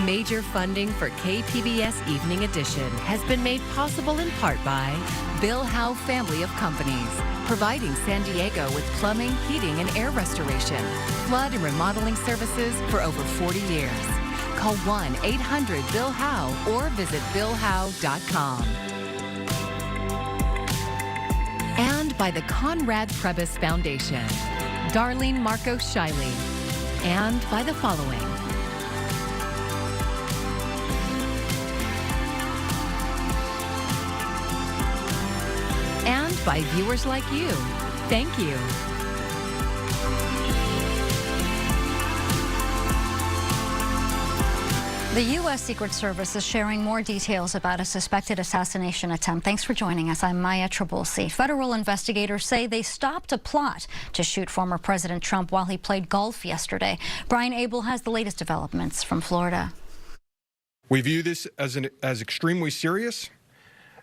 Major funding for KPBS Evening Edition has been made possible in part by Bill Howe Family of Companies, providing San Diego with plumbing, heating, and air restoration, flood and remodeling services for over 40 years. Call 1-800-BILL-HOWE or visit billhowe.com. And by the Conrad Trebas Foundation, Darlene Marco Shiley, and by the following. And by viewers like you. Thank you. The U.S. Secret Service is sharing more details about a suspected assassination attempt. Thanks for joining us. I'm Maya Trabulsi. Federal investigators say they stopped a plot to shoot former President Trump while he played golf yesterday. Brian Abel has the latest developments from Florida. We view this as extremely serious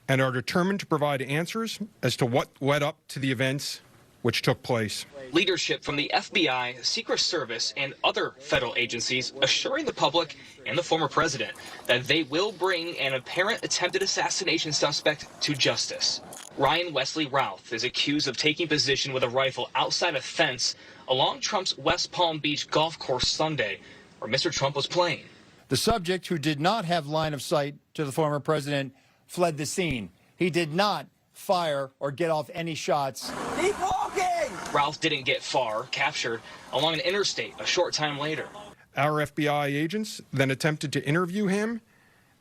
and are determined to provide answers as to what led up to the events which took place. Leadership from the FBI, Secret Service, and other federal agencies assuring the public and the former president that they will bring an apparent attempted assassination suspect to justice. Ryan Wesley Routh is accused of taking position with a rifle outside a fence along Trump's West Palm Beach golf course Sunday, where Mr. Trump was playing. The subject, who did not have line of sight to the former president, fled the scene. He did not fire or get off any shots. Keep walking! Ralph didn't get far, captured along an interstate a short time later. Our FBI agents then attempted to interview him,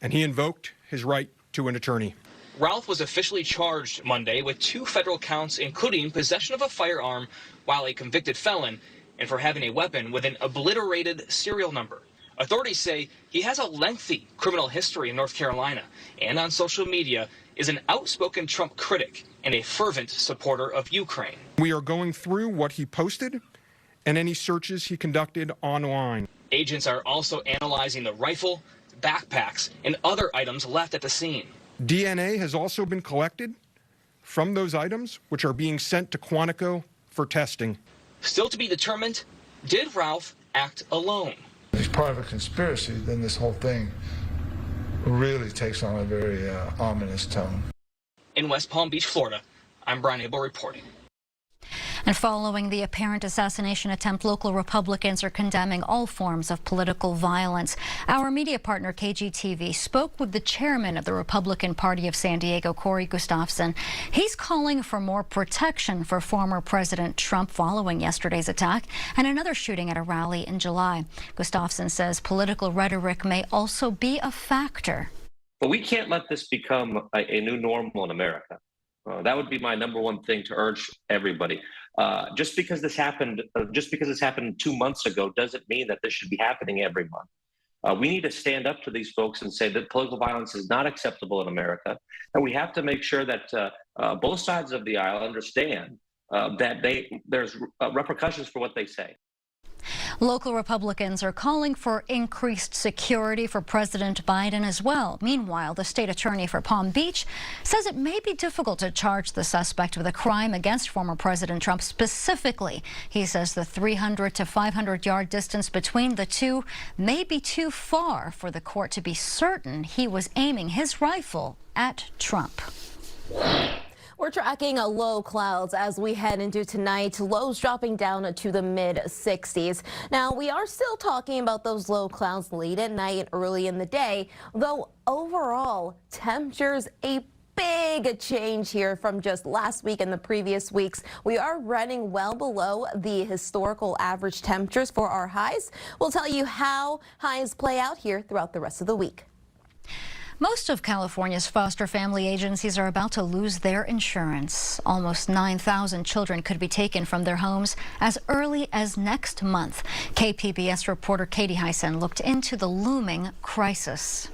and he invoked his right to an attorney. Ralph was officially charged Monday with 2 federal counts, including possession of a firearm while a convicted felon and for having a weapon with an obliterated serial number. Authorities say he has a lengthy criminal history in North Carolina and on social media is an outspoken Trump critic and a fervent supporter of Ukraine. We are going through what he posted and any searches he conducted online. Agents are also analyzing the rifle, backpacks, and other items left at the scene. DNA has also been collected from those items, which are being sent to Quantico for testing. Still to be determined, did Ralph act alone? If he's part of a conspiracy, then this whole thing really takes on a very ominous tone. In West Palm Beach, Florida, I'm Brian Abel reporting. And following the apparent assassination attempt, local Republicans are condemning all forms of political violence. Our media partner, KGTV, spoke with the chairman of the Republican Party of San Diego, Corey Gustafson. He's calling for more protection for former President Trump following yesterday's attack and another shooting at a rally in July. Gustafson says political rhetoric may also be a factor. But we can't let this become a new normal in America. That would be my number one thing to urge everybody. Just because this happened 2 months ago doesn't mean that this should be happening every month. We need to stand up to these folks and say that political violence is not acceptable in America, and we have to make sure that both sides of the aisle understand that there's repercussions for what they say. Local Republicans are calling for increased security for President Biden as well. Meanwhile, the state attorney for Palm Beach says it may be difficult to charge the suspect with a crime against former President Trump specifically. He says the 300 to 500-yard distance between the two may be too far for the court to be certain he was aiming his rifle at Trump. We're tracking low clouds as we head into tonight, lows dropping down to the mid-60s. Now, we are still talking about those low clouds late at night and early in the day, though overall temperatures a big change here from just last week and the previous weeks. We are running well below the historical average temperatures for our highs. We'll tell you how highs play out here throughout the rest of the week. Most of California's foster family agencies are about to lose their insurance. Almost 9,000 children could be taken from their homes as early as next month. KPBS reporter Katie Hyson looked into the looming crisis.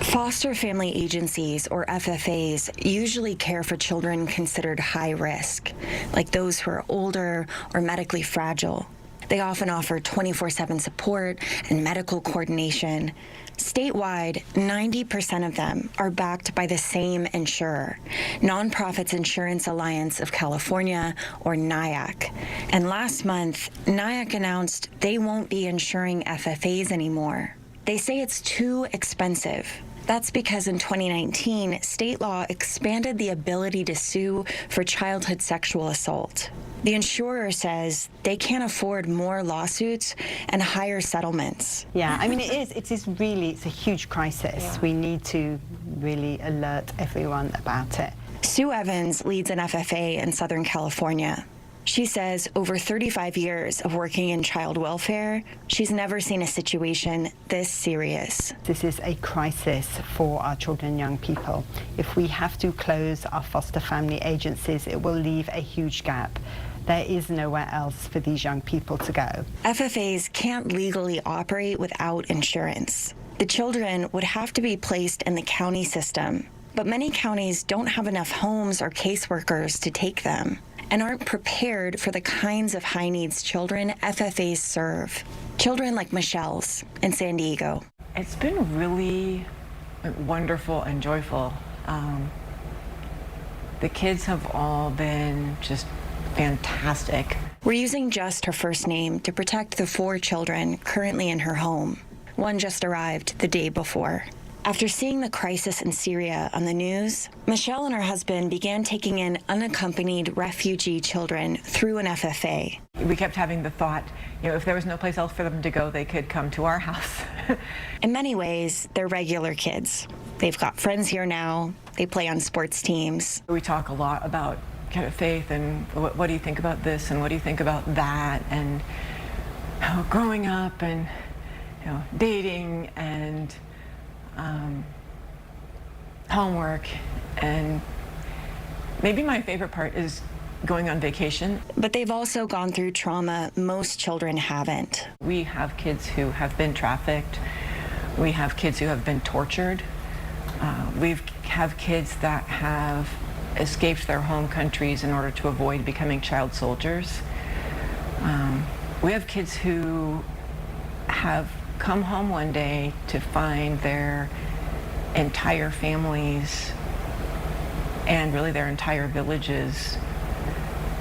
Foster family agencies, or FFAs, usually care for children considered high risk, like those who are older or medically fragile. They often offer 24/7 support and medical coordination. Statewide, 90% of them are backed by the same insurer, Nonprofits Insurance Alliance of California, or NIAC. And last month, NIAC announced they won't be insuring FFAs anymore. They say it's too expensive. That's because in 2019, state law expanded the ability to sue for childhood sexual assault. The insurer says they can't afford more lawsuits and higher settlements. Yeah, I mean, it's a huge crisis. Yeah. We need to really alert everyone about it. Sue Evans leads an FFA in Southern California. She says over 35 years of working in child welfare, she's never seen a situation this serious. This is a crisis for our children and young people. If we have to close our foster family agencies, it will leave a huge gap. There is nowhere else for these young people to go. FFAs can't legally operate without insurance. The children would have to be placed in the county system, but many counties don't have enough homes or caseworkers to take them and aren't prepared for the kinds of high-needs children FFAs serve. Children like Michelle's in San Diego. It's been really wonderful and joyful. The kids have all been just fantastic. We're using just her first name to protect the 4 children currently in her home. One just arrived the day before. After seeing the crisis in Syria on the news, Michelle and her husband began taking in unaccompanied refugee children through an FFA. We kept having the thought, if there was no place else for them to go, they could come to our house. In many ways, they're regular kids. They've got friends here now. They play on sports teams. We talk a lot about kind of faith and what do you think about this and what do you think about that, and growing up and dating and homework, and maybe my favorite part is going on vacation. But they've also gone through trauma most children haven't. We have kids who have been trafficked. We have kids who have been tortured. We have kids that have escaped their home countries in order to avoid becoming child soldiers. We have kids who have come home one day to find their entire families and really their entire villages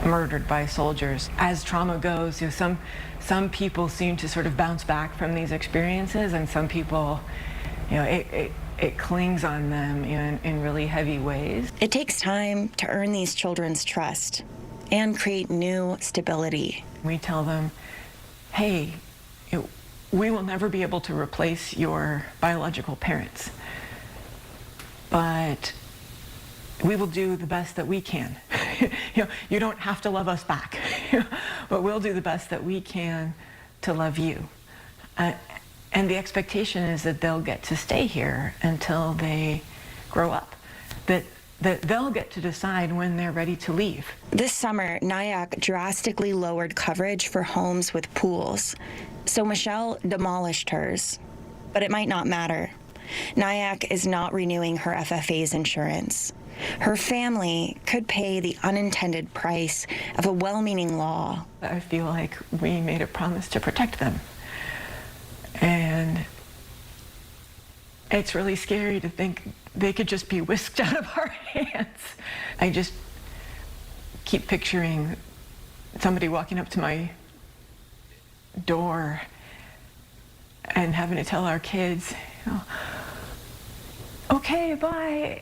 murdered by soldiers. As trauma goes, some people seem to sort of bounce back from these experiences, and some people, it clings on them in really heavy ways. It takes time to earn these children's trust and create new stability. We tell them, hey, we will never be able to replace your biological parents, but we will do the best that we can. You don't have to love us back, but we'll do the best that we can to love you. And the expectation is that they'll get to stay here until they grow up, that they'll get to decide when they're ready to leave. This summer, NIAC drastically lowered coverage for homes with pools. So Michelle demolished hers, but it might not matter. NIAC is not renewing her FFA's insurance. Her family could pay the unintended price of a well-meaning law. I feel like we made a promise to protect them. And it's really scary to think they could just be whisked out of our hands. I just keep picturing somebody walking up to my door and having to tell our kids, okay, bye.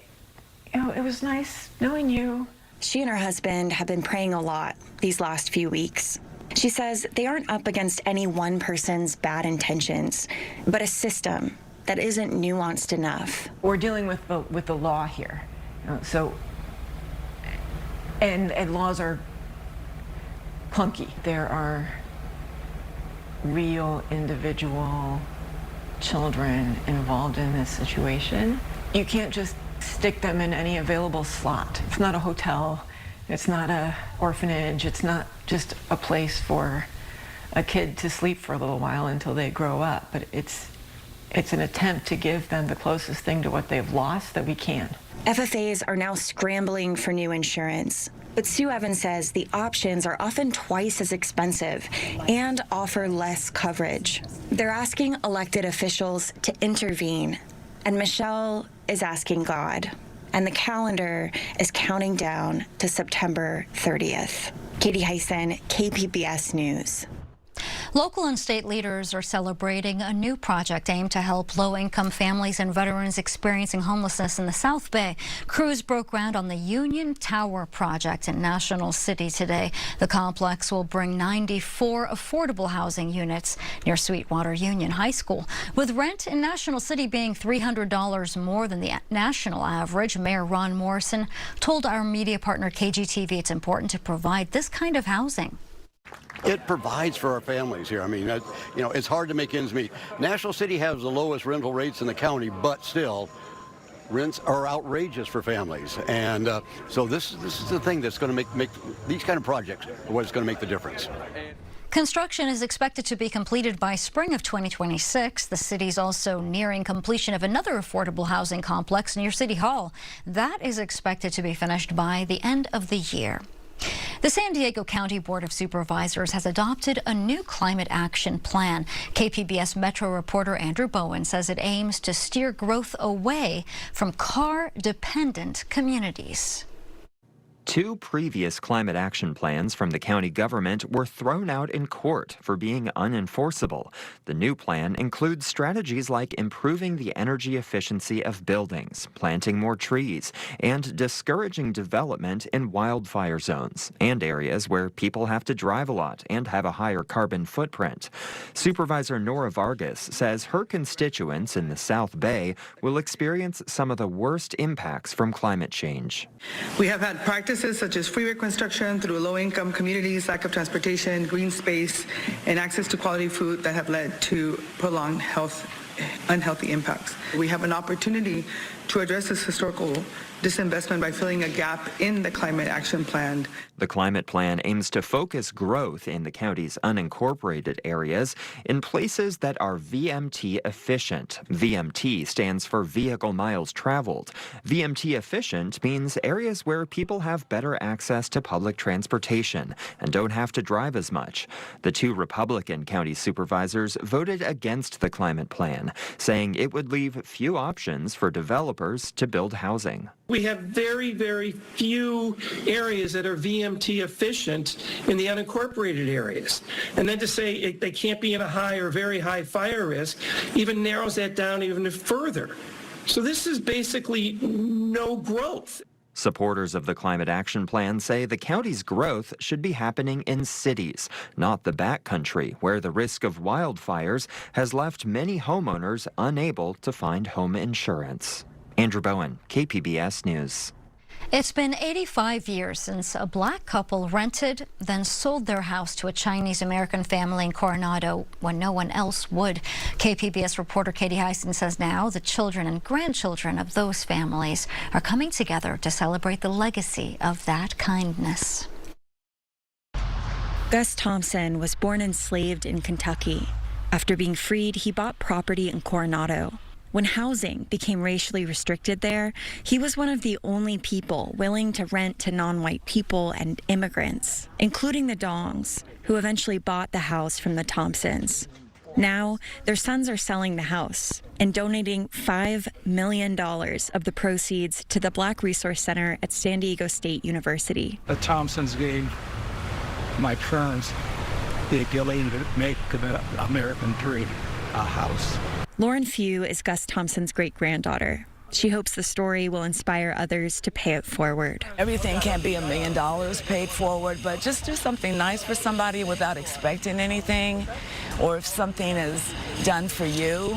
It was nice knowing you. She and her husband have been praying a lot these last few weeks. She says they aren't up against any one person's bad intentions, but a system that isn't nuanced enough. We're dealing with the law here. And laws are clunky. There are real individual children involved in this situation. You can't just stick them in any available slot. It's not a hotel. It's not an orphanage. It's not just a place for a kid to sleep for a little while until they grow up. But it's an attempt to give them the closest thing to what they've lost that we can. FFAs are now scrambling for new insurance. But Sue Evans says the options are often twice as expensive and offer less coverage. They're asking elected officials to intervene, and Michelle is asking God. And the calendar is counting down to September 30th. Katie Hyson, KPBS News. Local and state leaders are celebrating a new project aimed to help low-income families and veterans experiencing homelessness in the South Bay. Crews broke ground on the Union Tower project in National City today. The complex will bring 94 affordable housing units near Sweetwater Union High School. With rent in National City being $300 more than the national average, Mayor Ron Morrison told our media partner KGTV it's important to provide this kind of housing. It provides for our families here. I mean, it's hard to make ends meet. National City has the lowest rental rates in the county, but still, rents are outrageous for families. And so this is the thing that's going to make these kind of projects what's going to make the difference. Construction is expected to be completed by spring of 2026. The city's also nearing completion of another affordable housing complex near City Hall. That is expected to be finished by the end of the year. The San Diego County Board of Supervisors has adopted a new climate action plan. KPBS Metro reporter Andrew Bowen says it aims to steer growth away from car-dependent communities. Two previous climate action plans from the county government were thrown out in court for being unenforceable. The new plan includes strategies like improving the energy efficiency of buildings, planting more trees, and discouraging development in wildfire zones and areas where people have to drive a lot and have a higher carbon footprint. Supervisor Nora Vargas says her constituents in the South Bay will experience some of the worst impacts from climate change. We have had practices such as freeway construction through low-income communities, lack of transportation, green space, and access to quality food that have led to prolonged unhealthy impacts. We have an opportunity to address this historical disinvestment by filling a gap in the climate action plan. The climate plan aims to focus growth in the county's unincorporated areas in places that are VMT efficient. VMT stands for vehicle miles traveled. VMT efficient means areas where people have better access to public transportation and don't have to drive as much. The two Republican county supervisors voted against the climate plan, saying it would leave few options for developers to build housing. We have very, very few areas that are VMT efficient in the unincorporated areas. And then to say they can't be in a high or very high fire risk even narrows that down even further. So this is basically no growth. Supporters of the Climate Action Plan say the county's growth should be happening in cities, not the backcountry, where the risk of wildfires has left many homeowners unable to find home insurance. Andrew Bowen, KPBS News. It's been 85 years since a black couple rented, then sold their house to a Chinese-American family in Coronado when no one else would. KPBS reporter Katie Hyson says now the children and grandchildren of those families are coming together to celebrate the legacy of that kindness. Gus Thompson was born enslaved in Kentucky. After being freed, he bought property in Coronado. When housing became racially restricted there, he was one of the only people willing to rent to non-white people and immigrants, including the Dongs, who eventually bought the house from the Thompsons. Now, their sons are selling the house and donating $5 million of the proceeds to the Black Resource Center at San Diego State University. The Thompsons gave my parents the ability to make the American dream a house. Lauren Few is Gus Thompson's great-granddaughter. She hopes the story will inspire others to pay it forward. Everything can't be $1 million paid forward, but just do something nice for somebody without expecting anything. Or if something is done for you,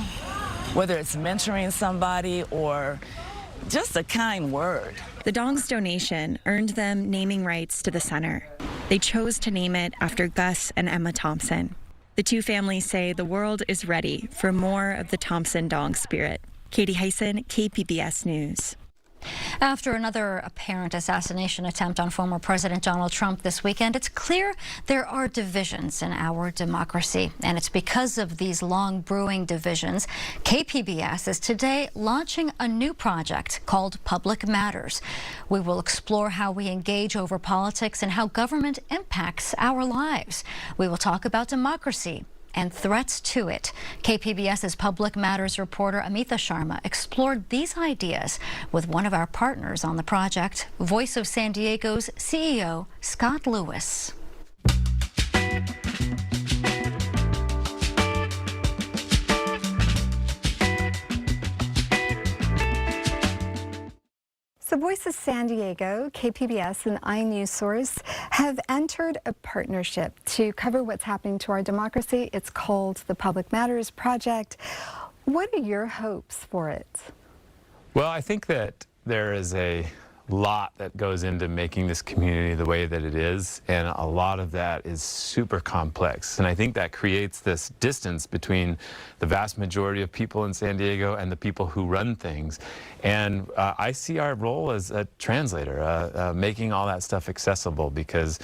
whether it's mentoring somebody or just a kind word. The Dongs' donation earned them naming rights to the center. They chose to name it after Gus and Emma Thompson. The two families say the world is ready for more of the Thompson Dong spirit. Katie Hyson, KPBS News. After another apparent assassination attempt on former President Donald Trump this weekend, it's clear there are divisions in our democracy. And it's because of these long brewing divisions, KPBS is today launching a new project called Public Matters. We will explore how we engage over politics and how government impacts our lives. We will talk about democracy and threats to it. KPBS's Public Matters reporter Amita Sharma explored these ideas with one of our partners on the project, Voice of San Diego's CEO, Scott Lewis. So Voice of San Diego, KPBS, and iNewsSource have entered a partnership to cover what's happening to our democracy. It's called the Public Matters Project. What are your hopes for it? Well, I think that there is a lot that goes into making this community the way that it is, and a lot of that is super complex. And I think that creates this distance between the vast majority of people in San Diego and the people who run things. And I see our role as a translator, making all that stuff accessible, because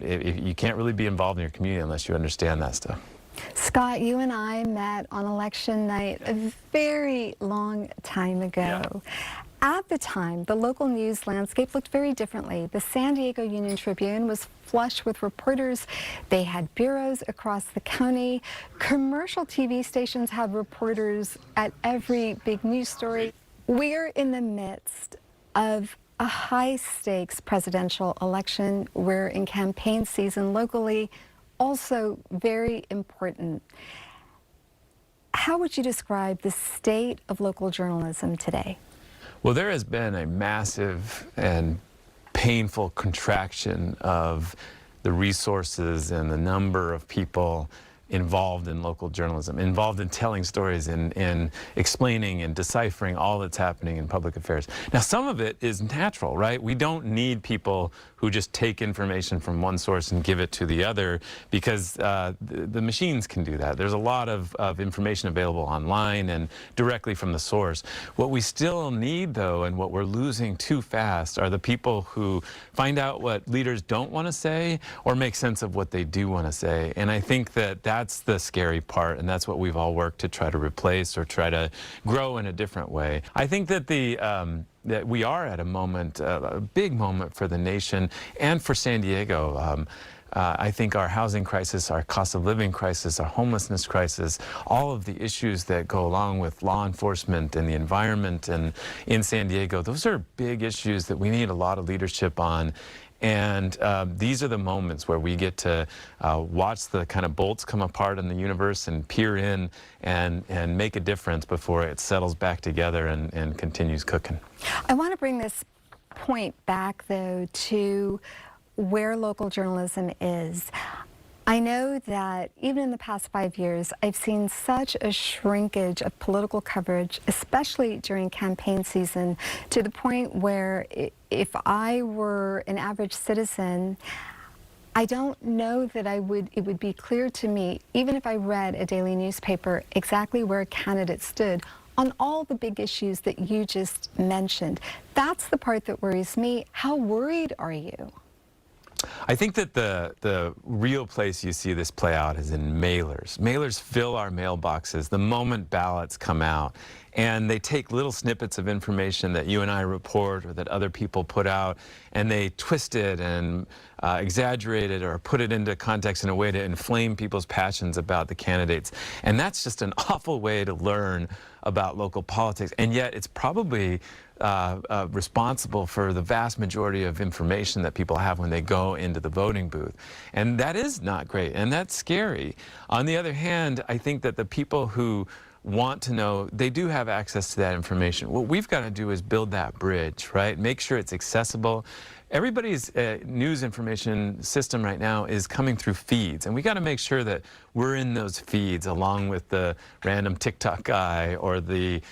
you can't really be involved in your community unless you understand that stuff. Scott, you and I met on election night a very long time ago. Yeah. At the time, the local news landscape looked very differently. The San Diego Union Tribune was flush with reporters. They had bureaus across the county. Commercial TV stations had reporters at every big news story. We're in the midst of a high-stakes presidential election. We're in campaign season locally, also very important. How would you describe the state of local journalism today? Well, there has been a massive and painful contraction of the resources and the number of people involved in local journalism, involved in telling stories and explaining and deciphering all that's happening in public affairs. Now, some of it is natural, right? We don't need people who just take information from one source and give it to the other, because the machines can do that. There's a lot of information available online and directly from the source. What we still need, though, and what we're losing too fast, are the people who find out what leaders don't want to say or make sense of what they do want to say. And I think that that's the scary part, and that's what we've all worked to try to replace or try to grow in a different way. I think that that we are at a moment, a big moment for the nation and for San Diego. I think our housing crisis, our cost of living crisis, our homelessness crisis, all of the issues that go along with law enforcement and the environment and in San Diego, those are big issues that we need a lot of leadership on. And these are the moments where we get to watch the kind of bolts come apart in the universe and peer in and make a difference before it settles back together and continues cooking. I want to bring this point back, though, to where local journalism is. I know that even in the past 5 years, I've seen such a shrinkage of political coverage, especially during campaign season, to the point where if I were an average citizen, I don't know that it would be clear to me, even if I read a daily newspaper, exactly where a candidate stood on all the big issues that you just mentioned. That's the part that worries me. How worried are you? I think that the real place you see this play out is in mailers. Mailers fill our mailboxes the moment ballots come out, and they take little snippets of information that you and I report or that other people put out, and they twist it and exaggerate it or put it into context in a way to inflame people's passions about the candidates. And that's just an awful way to learn about local politics, and yet it's probably responsible for the vast majority of information that people have when they go into the voting booth. And that is not great, and that's scary. On the other hand, I think that the people who want to know, they do have access to that information. What we've got to do is build that bridge, right? Make sure it's accessible. Everybody's news information system right now is coming through feeds, and we got to make sure that we're in those feeds along with the random TikTok guy or the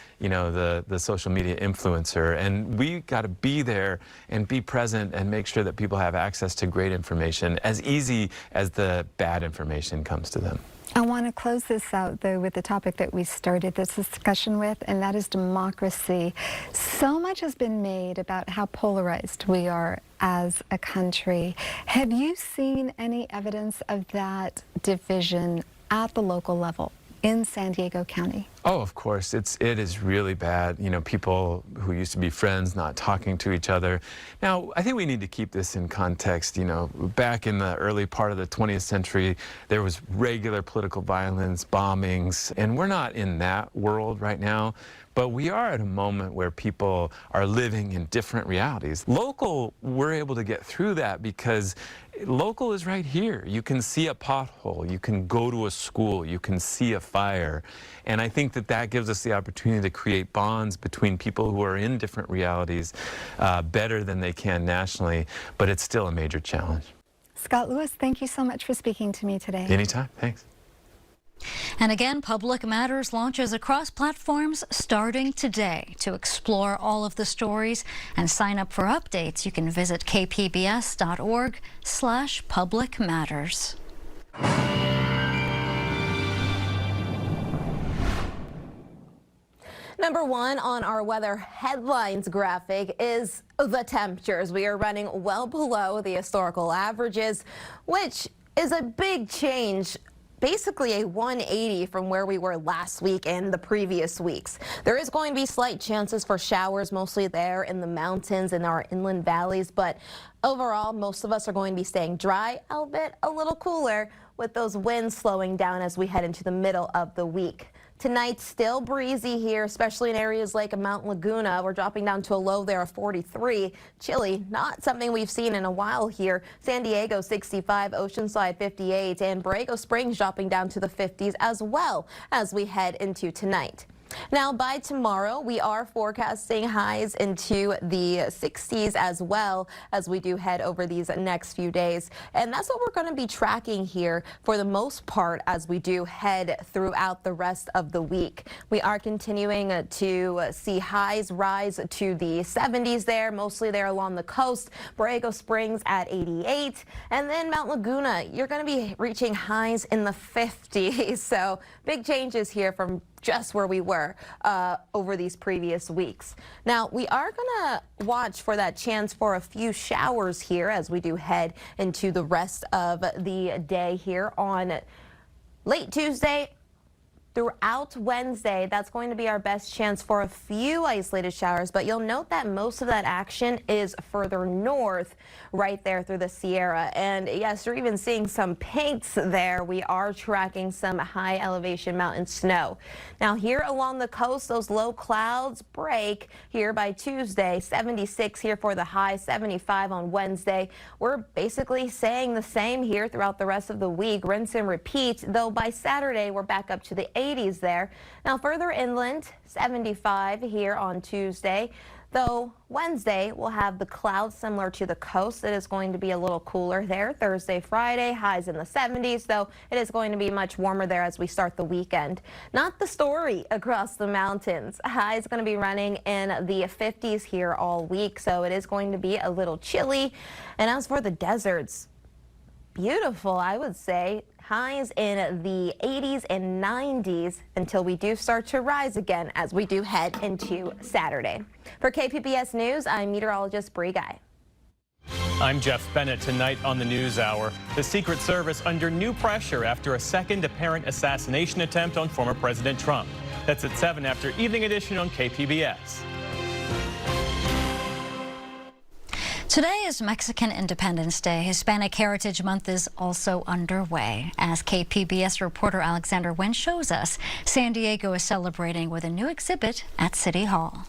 social media influencer, and we got to be there and be present and make sure that people have access to great information as easy as the bad information comes to them. I want to close this out, though, with the topic that we started this discussion with, and that is democracy. So much has been made about how polarized we are as a country. Have you seen any evidence of that division at the local level in San Diego County? Oh, of course. It is really bad. You know, people who used to be friends not talking to each other. Now, I think we need to keep this in context. You know, back in the early part of the 20th century, there was regular political violence, bombings, and we're not in that world right now. But we are at a moment where people are living in different realities. Local, we're able to get through that because local is right here. You can see a pothole, you can go to a school, you can see a fire. And I think that gives us the opportunity to create bonds between people who are in different realities better than they can nationally, but it's still a major challenge. Scott Lewis, thank you so much for speaking to me today. Anytime, thanks. And again, Public Matters launches across platforms starting today. To explore all of the stories and sign up for updates, you can visit kpbs.org/publicmatters. Number one on our weather headlines graphic is the temperatures. We are running well below the historical averages, which is a big change. Basically a 180 from where we were last week and the previous weeks. There is going to be slight chances for showers, mostly there in the mountains and our inland valleys, but overall, most of us are going to be staying dry, albeit a little cooler, with those winds slowing down as we head into the middle of the week. Tonight, still breezy here, especially in areas like Mount Laguna. We're dropping down to a low there of 43. Chilly, not something we've seen in a while here. San Diego 65, Oceanside 58, and Borrego Springs dropping down to the 50s as well as we head into tonight. Now, by tomorrow, we are forecasting highs into the 60s as well as we do head over these next few days. And that's what we're going to be tracking here for the most part as we do head throughout the rest of the week. We are continuing to see highs rise to the 70s there, mostly there along the coast. Borrego Springs at 88. And then Mount Laguna, you're going to be reaching highs in the 50s. So big changes here from just where we were over these previous weeks. Now, we are going to watch for that chance for a few showers here as we do head into the rest of the day here on late Tuesday. Throughout Wednesday, that's going to be our best chance for a few isolated showers, but you'll note that most of that action is further north, right there through the Sierra. And yes, you're even seeing some pinks there. We are tracking some high elevation mountain snow. Now here along the coast, those low clouds break here by Tuesday. 76 here for the high, 75 on Wednesday. We're basically saying the same here throughout the rest of the week. Rinse and repeat, though by Saturday, we're back up to the 80s there. Now further inland, 75 here on Tuesday. Though Wednesday we'll have the clouds similar to the coast. It is going to be a little cooler there. Thursday, Friday, highs in the 70s, though it is going to be much warmer there as we start the weekend. Not the story across the mountains. Highs going to be running in the 50s here all week, so it is going to be a little chilly. And as for the deserts, beautiful, I would say. Highs in the 80s and 90s until we do start to rise again as we do head into Saturday. For KPBS News, I'm meteorologist Bree Guy. I'm Jeff Bennett. Tonight on the News Hour, the Secret Service under new pressure after a second apparent assassination attempt on former President Trump. That's at 7 after Evening Edition on KPBS. Today is Mexican Independence Day. Hispanic Heritage Month is also underway. As KPBS reporter Alexander Wen shows us, San Diego is celebrating with a new exhibit at City Hall.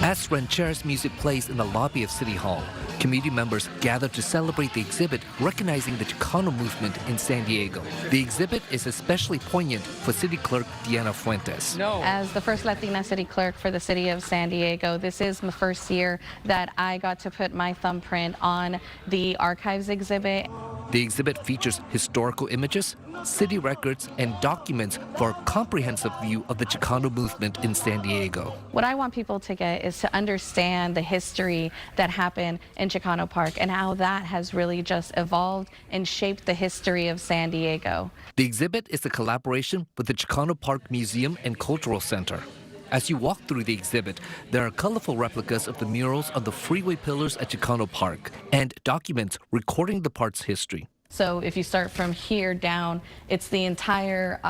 As rancheras music plays in the lobby of City Hall, community members gather to celebrate the exhibit recognizing the Chicano movement in San Diego. The exhibit is especially poignant for City Clerk Diana Fuentes. As the first Latina city clerk for the city of San Diego, this is my first year that I got to put my thumbprint on the archives exhibit. The exhibit features historical images, city records, and documents for a comprehensive view of the Chicano movement in San Diego. What I want people to get is to understand the history that happened in Chicano Park and how that has really just evolved and shaped the history of San Diego. The exhibit is a collaboration with the Chicano Park Museum and Cultural Center. As you walk through the exhibit, there are colorful replicas of the murals on the freeway pillars at Chicano Park and documents recording the park's history. So if you start from here down, it's the entire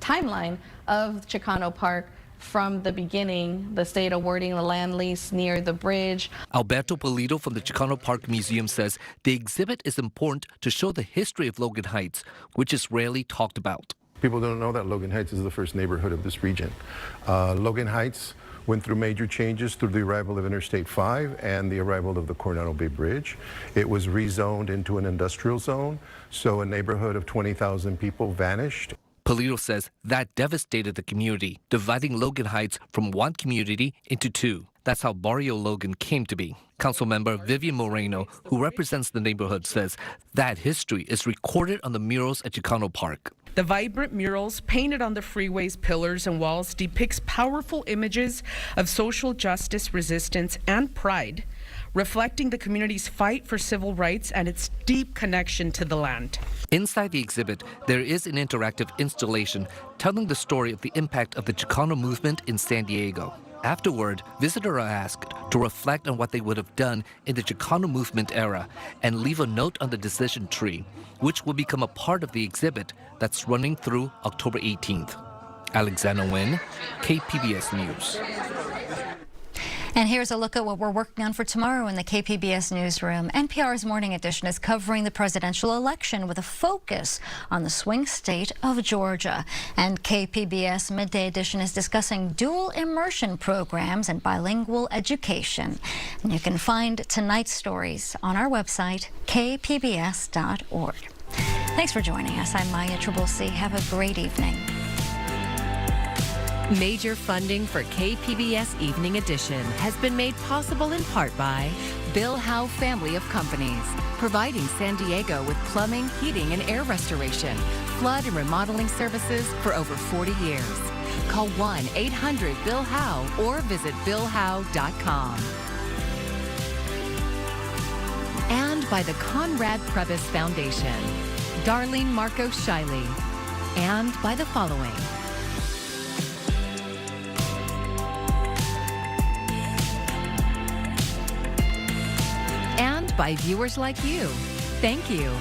timeline of Chicano Park from the beginning, the state awarding the land lease near the bridge. Alberto Polito from the Chicano Park Museum says the exhibit is important to show the history of Logan Heights, which is rarely talked about. People don't know that Logan Heights is the first neighborhood of this region. Logan Heights went through major changes through the arrival of Interstate 5 and the arrival of the Coronado Bay Bridge. It was rezoned into an industrial zone, so a neighborhood of 20,000 people vanished. Polito says that devastated the community, dividing Logan Heights from one community into two. That's how Barrio Logan came to be. Councilmember Vivian Moreno, who represents the neighborhood, says that history is recorded on the murals at Chicano Park. The vibrant murals painted on the freeway's pillars and walls depicts powerful images of social justice, resistance, and pride, reflecting the community's fight for civil rights and its deep connection to the land. Inside the exhibit, there is an interactive installation telling the story of the impact of the Chicano movement in San Diego. Afterward, visitors are asked to reflect on what they would have done in the Chicano movement era and leave a note on the decision tree, which will become a part of the exhibit that's running through October 18th. Alexander Nguyen, KPBS News. And here's a look at what we're working on for tomorrow in the KPBS newsroom. NPR's Morning Edition is covering the presidential election with a focus on the swing state of Georgia. And KPBS Midday Edition is discussing dual immersion programs and bilingual education. And you can find tonight's stories on our website, kpbs.org. Thanks for joining us. I'm Maya Tribulsi. Have a great evening. Major funding for KPBS Evening Edition has been made possible in part by Bill Howe Family of Companies, providing San Diego with plumbing, heating, and air restoration, flood and remodeling services for over 40 years. Call 1-800-BILL-HOWE or visit BillHowe.com. And by the Conrad Prebys Foundation, Darlene Marco Shiley, and by the following. And by viewers like you. Thank you.